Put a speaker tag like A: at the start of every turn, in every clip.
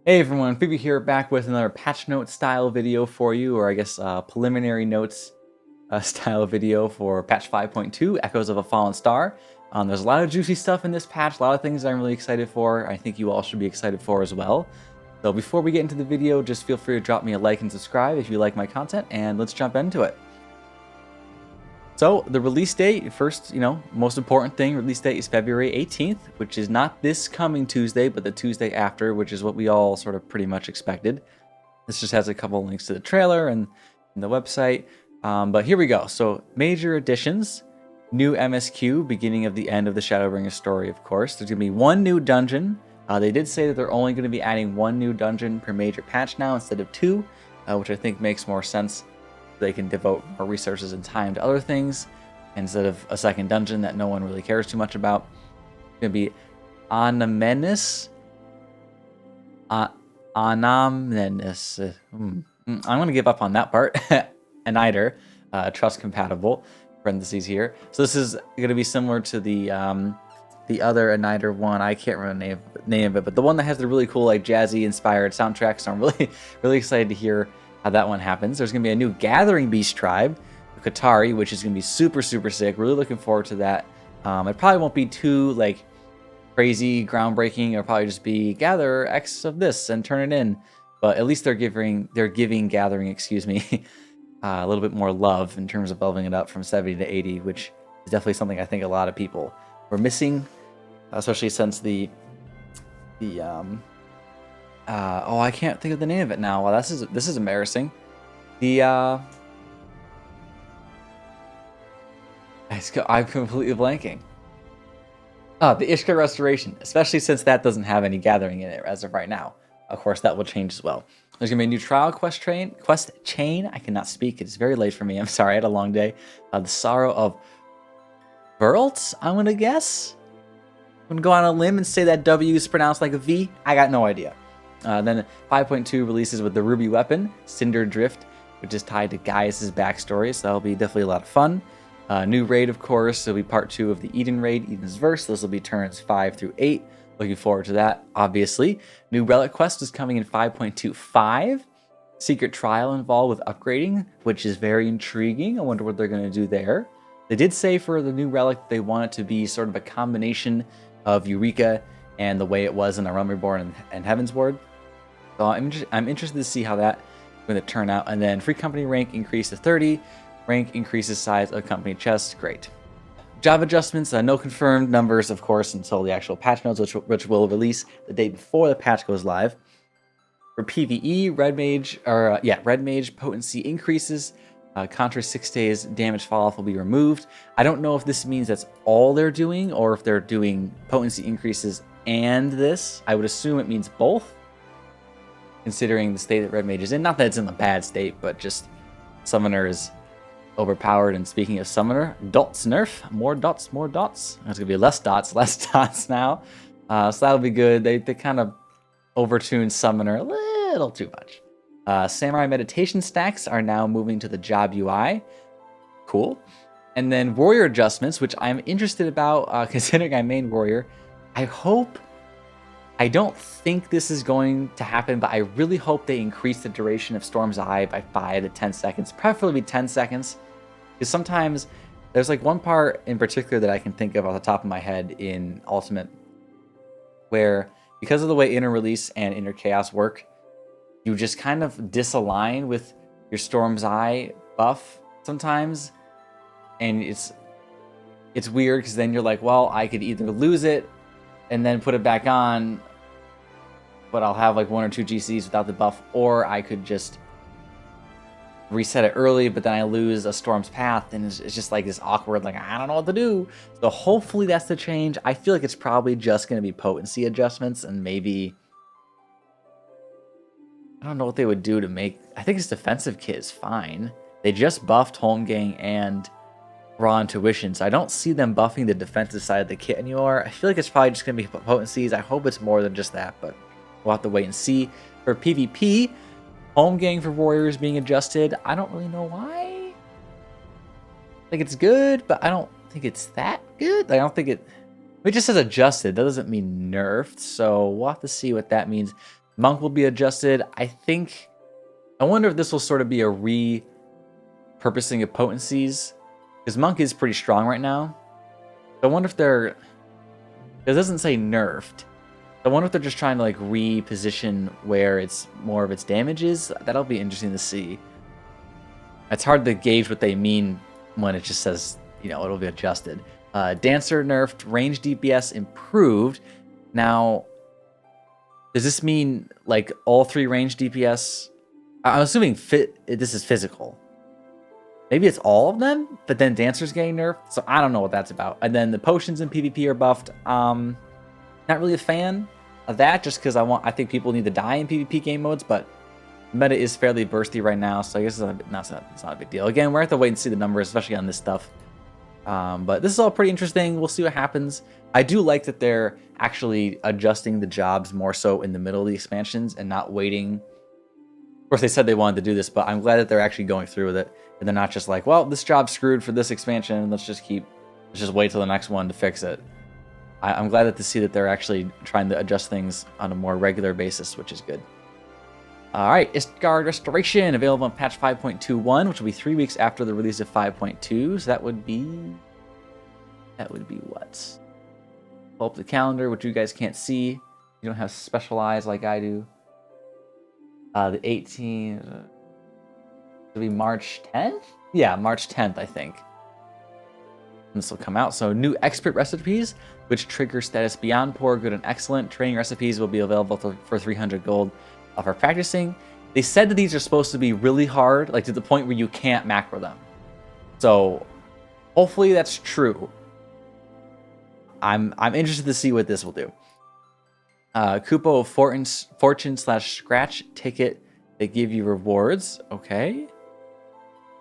A: Hey everyone, Phoebe here, back with another patch note style video for you, or I guess preliminary notes style video for patch 5.2, Echoes of a Fallen Star. There's a lot of juicy stuff in this patch, a lot of things I'm really excited for. I think you all should be excited for as well. So before we get into the video, just feel free to drop me a like and subscribe if you like my content, and let's jump into it. So the release date, first, most important thing, release date is February 18th, which is not this coming Tuesday, but the Tuesday after, which is what we all sort of pretty much expected. This just has a couple links to the trailer and the website. But here we go. So major additions, new MSQ, beginning of the end of the Shadowbringers story, of course. There's going to be one new dungeon. They did say that they're only going to be adding one new dungeon per major patch now instead of two, which I think makes more sense. They can devote more resources and time to other things instead of a second dungeon that no one really cares too much about. It's going to be Anamenis. Anamenis. I'm going to give up on that part. Anider, trust compatible, parentheses here. So this is going to be similar to the other Anider one. I can't remember the name of it, but the one that has the really cool, like, jazzy inspired soundtrack. So I'm really excited to hear how that one happens. There's going to be a new Gathering Beast tribe, Qatari, which is going to be super sick. Really looking forward to that. It probably won't be too like crazy groundbreaking. It'll probably just be gather X of this and turn it in. But at least they're giving Gathering, excuse me, a little bit more love in terms of leveling it up from 70 to 80, which is definitely something I think a lot of people were missing, especially since the oh, I can't think of the name of it now. Well, this is embarrassing. I'm completely blanking. Oh, the Ishka Restoration, especially since that doesn't have any gathering in it as of right now. Of course, that will change as well. There's gonna be a new trial quest chain. I cannot speak. It's very late for me. I'm sorry. I had a long day. The Sorrow of Verlt, I'm gonna guess. I'm gonna go on a limb and say that W is pronounced like a V. I got no idea. Then 5.2 releases with the Ruby Weapon, Cinder Drift, which is tied to Gaius' backstory, so that'll be definitely a lot of fun. New raid, of course, it'll be part 2 of the Eden raid, Eden's Verse. This will be turns 5 through 8. Looking forward to that, obviously. New Relic Quest is coming in 5.25. Secret Trial involved with upgrading, which is very intriguing. I wonder what they're going to do there. They did say for the new Relic they want it to be sort of a combination of Eureka and the way it was in the Realm Reborn and Heavensward. So I'm interested to see how that's going to turn out. And then free company rank increase to 30. Rank increases size of company chest. Great. Job adjustments. No confirmed numbers, of course, until the actual patch notes, which will release the day before the patch goes live. For PvE, Red Mage potency increases. Contra 6 days damage fall off will be removed. I don't know if this means that's all they're doing or if they're doing potency increases and this. I would assume it means both, considering the state that Red Mage is in. Not that it's in a bad state, but just Summoner is overpowered. And speaking of Summoner, dots nerf. More dots. There's going to be less dots now. So that'll be good. They kind of overtuned Summoner a little too much. Samurai meditation stacks are now moving to the job UI. Cool. And then warrior adjustments, which I'm interested about, considering I main warrior. I don't think this is going to happen, but I really hope they increase the duration of Storm's Eye by 5 to 10 seconds, preferably 10 seconds. Because sometimes there's like one part in particular that I can think of off the top of my head in Ultimate, where because of the way Inner Release and Inner Chaos work, you just kind of disalign with your Storm's Eye buff sometimes. And it's weird because then you're like, well, I could either lose it and then put it back on, but I'll have like 1 or 2 GCs without the buff, or I could just reset it early, but then I lose a Storm's Path, and it's just like this awkward, like, I don't know what to do. So hopefully that's the change. I feel like it's probably just going to be potency adjustments, and maybe, I don't know what they would do to make, I think his defensive kit is fine. They just buffed Holmgang and Raw Intuition, so I don't see them buffing the defensive side of the kit anymore. I feel like it's probably just going to be potencies. I hope it's more than just that, but we'll have to wait and see. For PvP, Holmgang for warriors being adjusted. I don't really know why. I think it's good, but I don't think it's that good. I don't think it just says adjusted. That doesn't mean nerfed, so we'll have to see what that means. Monk will be adjusted. I wonder if this will sort of be a repurposing of potencies, because Monk is pretty strong right now. I wonder if it doesn't say nerfed. I wonder if they're just trying to like reposition where it's more of its damage is. That'll be interesting to see. It's hard to gauge what they mean when it just says, it'll be adjusted. Dancer nerfed, range DPS improved. Now, does this mean like all 3 range DPS? I'm assuming this is physical. Maybe it's all of them, but then Dancer's getting nerfed. So I don't know what that's about. And then the potions in PvP are buffed. Not really a fan of that, just because I think people need to die in PvP game modes, but meta is fairly bursty right now, so I guess it's not a big deal. Again, we're going to have to wait and see the numbers, especially on this stuff. But this is all pretty interesting. We'll see what happens. I do like that they're actually adjusting the jobs more so in the middle of the expansions and not waiting. Of course, they said they wanted to do this, but I'm glad that they're actually going through with it. And they're not just like, well, this job's screwed for this expansion. Let's just wait till the next one to fix it. I'm glad to see that they're actually trying to adjust things on a more regular basis, which is good. All right, Istgard Restoration, available on patch 5.21, which will be 3 weeks after the release of 5.2. So that would be what? Pull up the calendar, which you guys can't see. You don't have special eyes like I do. The 18th, it'll be March 10th? Yeah, March 10th, I think. And this will come out. So new expert recipes, which trigger status beyond poor, good, and excellent. Training recipes will be available for 300 gold. For practicing. They said that these are supposed to be really hard, like to the point where you can't macro them. So hopefully that's true. I'm interested to see what this will do. Kupo of Fortune/Scratch ticket. They give you rewards. Okay.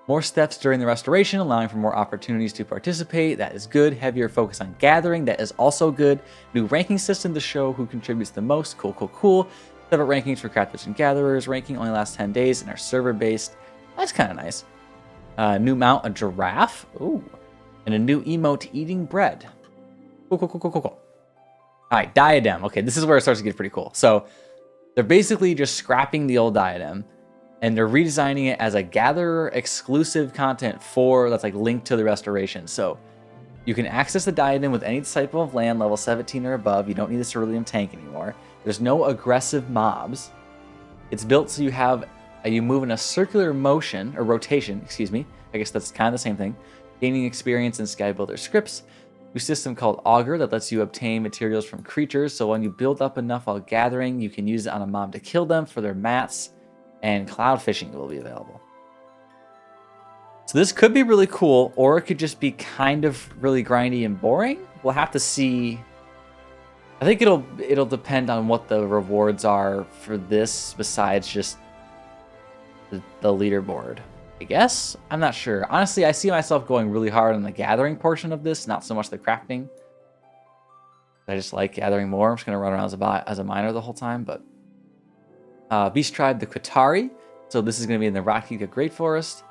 A: More steps during the restoration, allowing for more opportunities to participate. That is good. Heavier focus on gathering. That is also good. New ranking system to show who contributes the most. Cool. Separate rankings for crafters and gatherers. Ranking only lasts 10 days and are server-based. That's kind of nice. New mount, a giraffe. Ooh. And a new emote, eating bread. Cool. All right, diadem. Okay, this is where it starts to get pretty cool. So they're basically just scrapping the old diadem, and they're redesigning it as a gatherer exclusive content that's like linked to the restoration. So you can access the diadem with any disciple of land level 17 or above. You don't need a cerulean tank anymore. There's no aggressive mobs. It's built so you move in a circular rotation, excuse me. I guess that's kind of the same thing. Gaining experience in Skybuilder scripts. New system called Augur that lets you obtain materials from creatures. So when you build up enough while gathering, you can use it on a mob to kill them for their mats. And cloud fishing will be available. So this could be really cool, or it could just be kind of really grindy and boring. We'll have to see. I think it'll depend on what the rewards are for this, besides just the leaderboard. I guess? I'm not sure. Honestly, I see myself going really hard on the gathering portion of this, not so much the crafting. I just like gathering more. I'm just going to run around as a miner the whole time, but... Beast Tribe, the Qatari. So this is going to be in the Raktika Great Forest.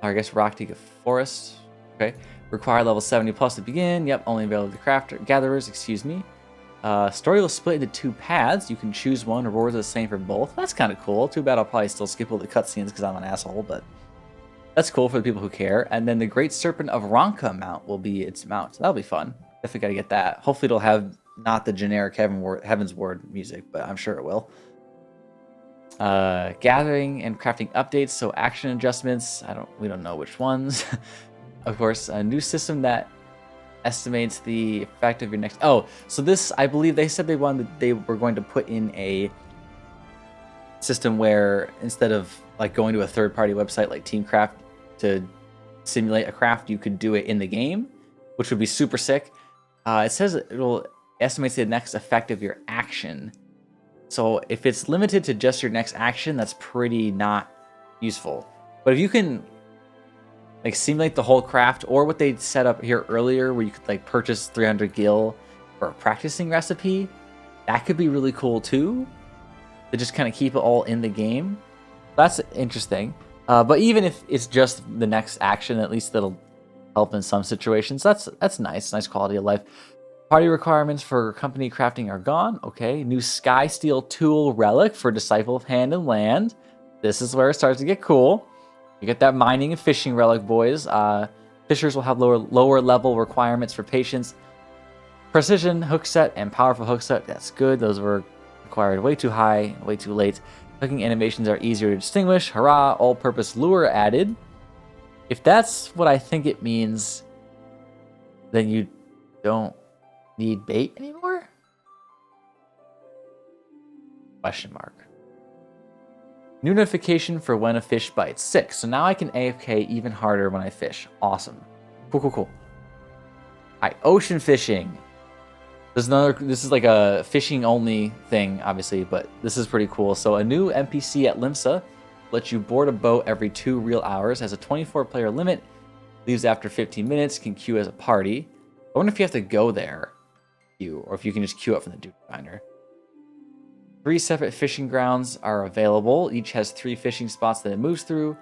A: Or I guess Raktika Forest. Okay. Require level 70 plus to begin. Yep, only available to gatherers, excuse me. Story will split into 2 paths. You can choose one. Rewards are the same for both. That's kind of cool. Too bad I'll probably still skip all the cutscenes because I'm an asshole, but that's cool for the people who care. And then the Great Serpent of Ronka mount will be its mount. So that'll be fun. Definitely got to get that. Hopefully it'll have not the generic Heaven's Word music, but I'm sure it will. Gathering and crafting updates, so action adjustments. We don't know which ones. Of course, a new system that estimates the effect of your next. Oh, so this, I believe they said they were going to put in a system where instead of like going to a third-party website like Teamcraft to simulate a craft, you could do it in the game, which would be super sick. It says it will estimate the next effect of your action. So if it's limited to just your next action, that's pretty not useful. But if you can like simulate the whole craft, or what they set up here earlier where you could like purchase 300 gil for a practicing recipe, that could be really cool too. To just kind of keep it all in the game. That's interesting. But even if it's just the next action, at least that'll help in some situations. That's nice quality of life. Party requirements for company crafting are gone. Okay, new Sky Steel Tool Relic for Disciple of Hand and Land. This is where it starts to get cool. You get that mining and fishing relic, boys. Fishers will have lower level requirements for patience. Precision hook set and powerful hook set. That's good. Those were required way too high, way too late. Hooking animations are easier to distinguish. Hurrah! All-purpose lure added. If that's what I think it means, then you don't need bait anymore? Question mark. New notification for when a fish bites. 6. So now I can AFK even harder when I fish. Awesome. Cool, cool, cool. Alright, ocean fishing. This is like a fishing only thing, obviously, but this is pretty cool. So a new NPC at Limsa lets you board a boat every 2 real hours, has a 24-player limit, leaves after 15 minutes, can queue as a party. I wonder if you have to go there, or if you can just queue up from the Duty Finder. 3 separate fishing grounds are available. Each has 3 fishing spots that it moves through.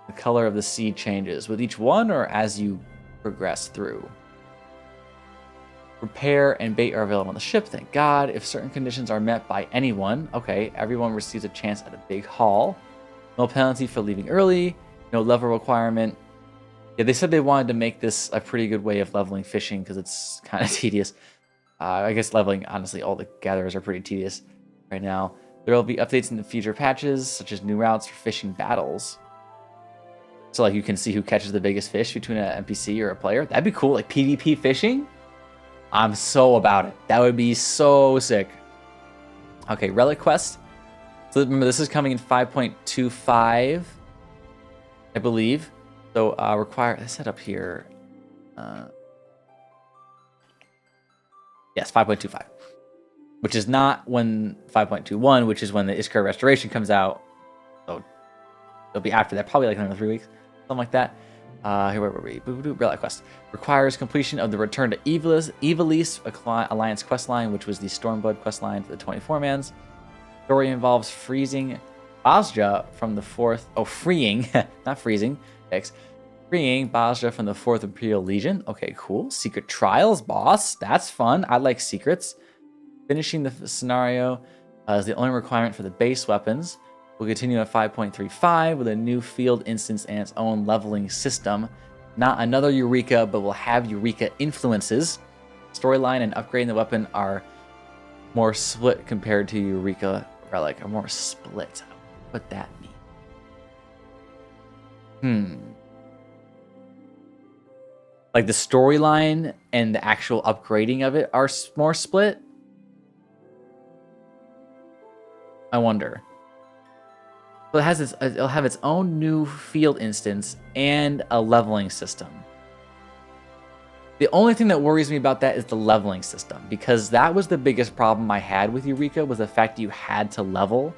A: The color of the sea changes with each one or as you progress through. Repair and bait are available on the ship, thank God. If certain conditions are met by anyone, okay, everyone receives a chance at a big haul. No penalty for leaving early, no level requirement. Yeah, they said they wanted to make this a pretty good way of leveling fishing because it's kind of tedious. I guess leveling, honestly, all the gatherers are pretty tedious right now. There will be updates in the future patches, such as new routes for fishing battles. So, like, you can see who catches the biggest fish between an NPC or a player. That'd be cool, like PvP fishing. I'm so about it. That would be so sick. Okay, Relic Quest. So remember, this is coming in 5.25, I believe. So require, I set up here. Yes, 5.25, which is not when 5.21, which is when the Iskra Restoration comes out. So it'll be after that, probably like another 3 weeks, something like that. Here, where were we? Relic Quest. Requires completion of the Return to Ivalice Alliance questline, which was the Stormblood questline for the 24-mans. Story involves freezing Basja from the 4th... Oh, freeing. Not freezing. X. Freeing Basja from the 4th Imperial Legion. Okay, cool. Secret Trials, boss. That's fun. I like secrets. Finishing the scenario is the only requirement for the base weapons. We'll continue at 5.35 with a new field instance and its own leveling system. Not another Eureka, but we'll have Eureka influences. Storyline and upgrading the weapon are more split compared to Eureka Relic. Are more split. What that mean? Like the storyline and the actual upgrading of it are more split? I wonder. So it'll have its own new field instance and a leveling system. The only thing that worries me about that is the leveling system, because that was the biggest problem I had with Eureka, was the fact that you had to level.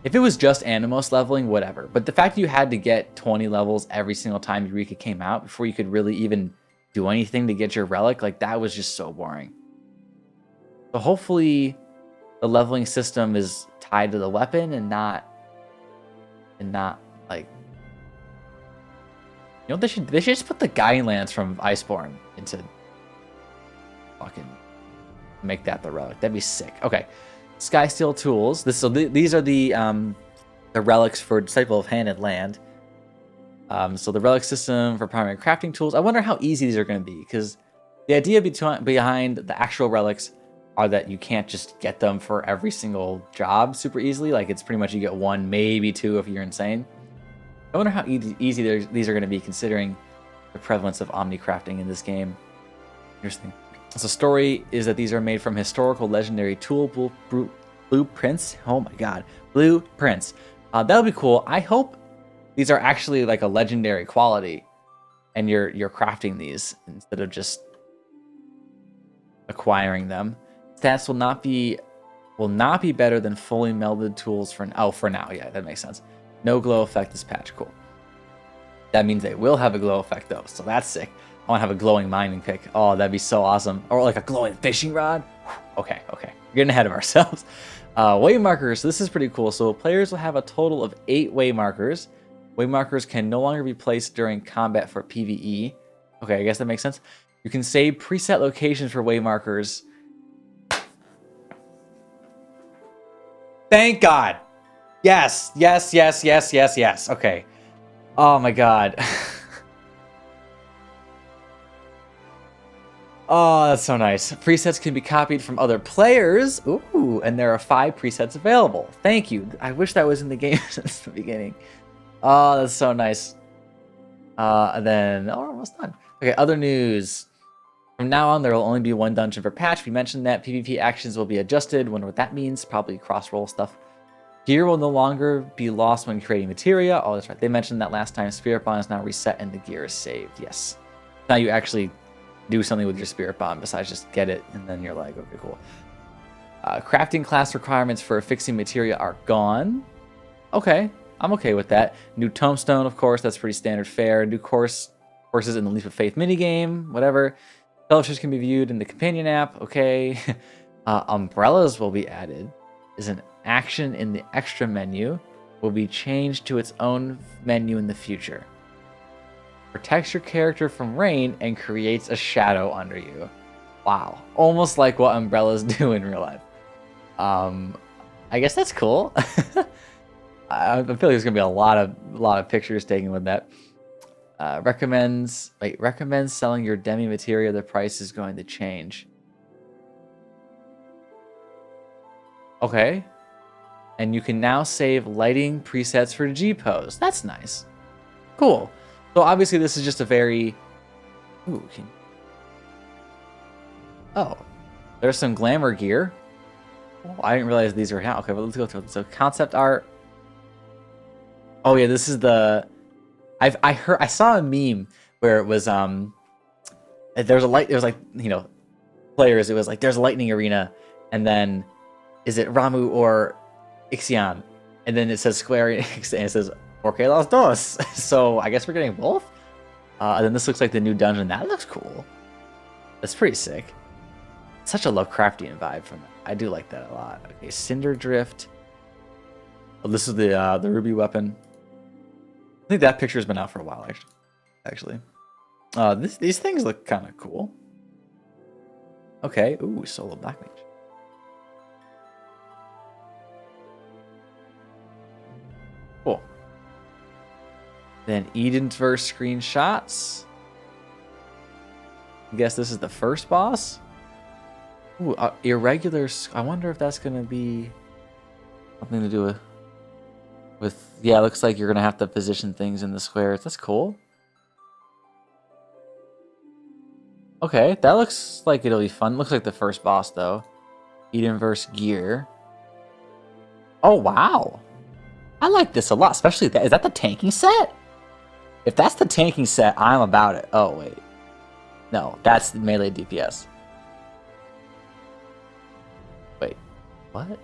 A: If it was just Animos leveling, whatever. But the fact that you had to get 20 levels every single time Eureka came out before you could really even do anything to get your relic, like that was just so boring. So hopefully the leveling system is tied to the weapon and not like, you know, they should just put the guiding lance from Iceborne into fucking make that the relic. That'd be sick. Okay, Sky Steel tools. These are the relics for Disciple of Hand and Land. So the relic system for primary crafting tools. I wonder how easy these are going to be, because the idea behind the actual relics are that you can't just get them for every single job super easily. Like, it's pretty much you get 1, maybe 2 if you're insane. I wonder how easy these are going to be, considering the prevalence of omni-crafting in this game. Interesting. So story is that these are made from historical legendary tool blueprints. Oh my god. Blueprints. That'll be cool. I hope these are actually like a legendary quality and you're crafting these instead of just acquiring them. Stats will not be better than fully melded tools for now. Yeah, that makes sense. No glow effect this patch. Cool. That means they will have a glow effect though, so that's sick. I want to have a glowing mining pick. Oh, that'd be so awesome. Or like a glowing fishing rod. Okay. We're getting ahead of ourselves. Way markers. So this is pretty cool. So players will have a total of 8 way markers. Way markers can no longer be placed during combat for PvE. Okay, I guess that makes sense. You can save preset locations for waymarkers. Thank God. Yes, yes, yes, yes, yes, yes. Okay. Oh my God. Oh, that's so nice. Presets can be copied from other players. Ooh, and there are 5 presets available. Thank you. I wish that was in the game since the beginning. Oh, that's so nice. And then, oh, almost done. Okay, other news. From now on, there will only be 1 dungeon per patch. We mentioned that PvP actions will be adjusted. Wonder what that means. Probably cross-roll stuff. Gear will no longer be lost when creating materia. Oh, that's right. They mentioned that last time. Spirit Bond is now reset and the gear is saved. Yes. Now you actually do something with your Spirit Bomb besides just get it, and then you're like, okay, cool. Crafting class requirements for fixing materia are gone. Okay, I'm okay with that. New Tombstone, of course, that's pretty standard fare. New courses in the Leap of Faith minigame, whatever. Fellowships can be viewed in the companion app, okay. Umbrellas will be added. Is an action in the extra menu will be changed to its own menu in the future. Protects your character from rain and creates a shadow under you. Wow. Almost like what umbrellas do in real life. I guess that's cool. I feel like there's gonna be a lot of pictures taken with that. Recommends selling your demi materia. The price is going to change. Okay. And you can now save lighting presets for G-pose. That's nice. Cool. So obviously this is just a very... Ooh, oh, there's some glamour gear. Oh, I didn't realize these were now. Okay, well, let's go through it. So concept art. Oh yeah, this is the... I saw a meme where it was there's a light. It was like, you know, players. It was like there's a lightning arena, and then is it Ramu or Ixion? And then it says Square Enix, and it says Porque los dos. So I guess we're getting both. And then this looks like the new dungeon. That looks cool. That's pretty sick. Such a Lovecraftian vibe from that. I do like that a lot. Okay, Cinder Drift. Oh, this is the ruby weapon. I think that picture's been out for a while, actually. These things look kind of cool. Okay, ooh, solo black mage. Cool. Then Eden's Verse screenshots. I guess this is the first boss. Ooh, irregular. I wonder if that's gonna be something to do with. Yeah, it looks like you're gonna have to position things in the squares. That's cool. Okay, that looks like it'll be fun. Looks like the first boss though. Edenverse gear. Oh wow, I like this a lot. Especially that. Is that the tanking set? If that's the tanking set, I'm about it. Oh wait, no, that's the melee DPS. Wait, what?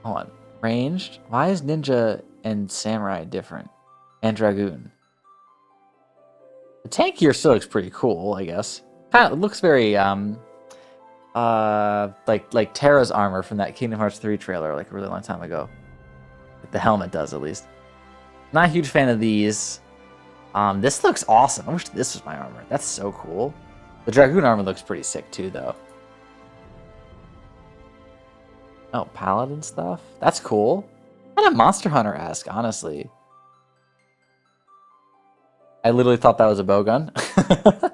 A: Hold on. Ranged? Why is ninja and samurai different? And dragoon. The tank here still looks pretty cool, I guess. Kind of looks very like Terra's armor from that Kingdom Hearts 3 trailer, like a really long time ago. Like the helmet does, at least. Not a huge fan of these. This looks awesome. I wish this was my armor. That's so cool. The dragoon armor looks pretty sick too, though. Oh, paladin stuff? That's cool. Kind of Monster Hunter-esque, honestly. I literally thought that was a bowgun. You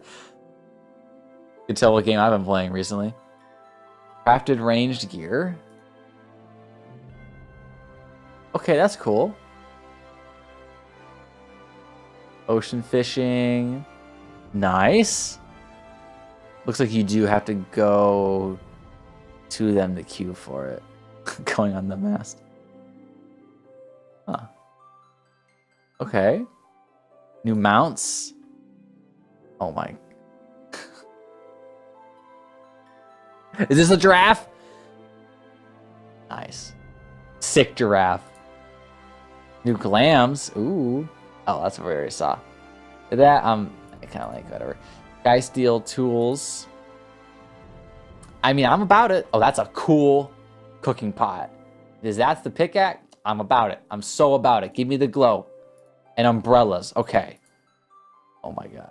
A: can tell what game I've been playing recently. Crafted ranged gear. Okay, that's cool. Ocean fishing. Nice. Looks like you do have to go to them to queue for it. Going on the mast. Huh. Okay. New mounts. Oh my. Is this a giraffe? Nice. Sick giraffe. New glams. Ooh. Oh, that's what we already saw. That, I kind of like whatever. Guy steel tools. I mean, I'm about it. Oh, that's a cool cooking pot. Is that the pickaxe? I'm about it. I'm so about it. Give me the glow. And umbrellas. Okay. Oh my god.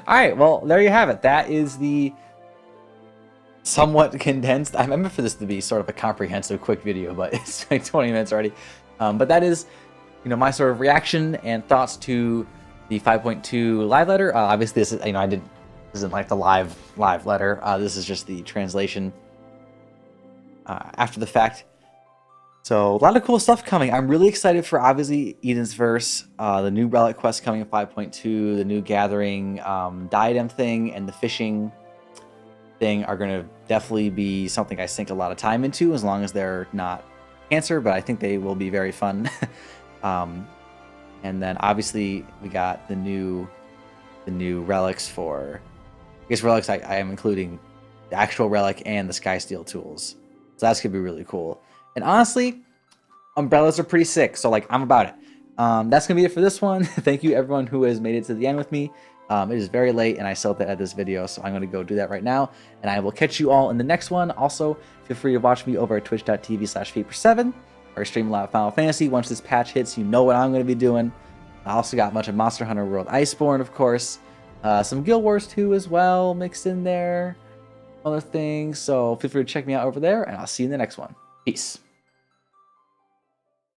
A: All right, well, there you have it. That is the somewhat condensed. I remember for this to be sort of a comprehensive, quick video, but it's like 20 minutes already. But that is, my sort of reaction and thoughts to the 5.2 live letter. Obviously, this is, this isn't like the live letter. This is just the translation after the fact. So a lot of cool stuff coming. I'm really excited for, obviously, Eden's Verse, the new relic quest coming in 5.2, the new gathering diadem thing, and the fishing thing are going to definitely be something I sink a lot of time into, as long as they're not cancer, but I think they will be very fun. And then obviously we got the new relics for, I guess relics I am including the actual relic and the Skysteel tools. So that's going to be really cool. And honestly, umbrellas are pretty sick, so like I'm about it. That's going to be it for this one. Thank you everyone who has made it to the end with me. It is very late and I still have to edit this video, so I'm going to go do that right now. And I will catch you all in the next one. Also, feel free to watch me over at twitch.tv/feeper7, where I stream a lot of Final Fantasy. Once this patch hits, you know what I'm going to be doing. I also got a bunch of Monster Hunter World Iceborne, of course. Some Guild Wars 2 as well mixed in there. Other things. So feel free to check me out over there, and I'll see you in the next one. Peace.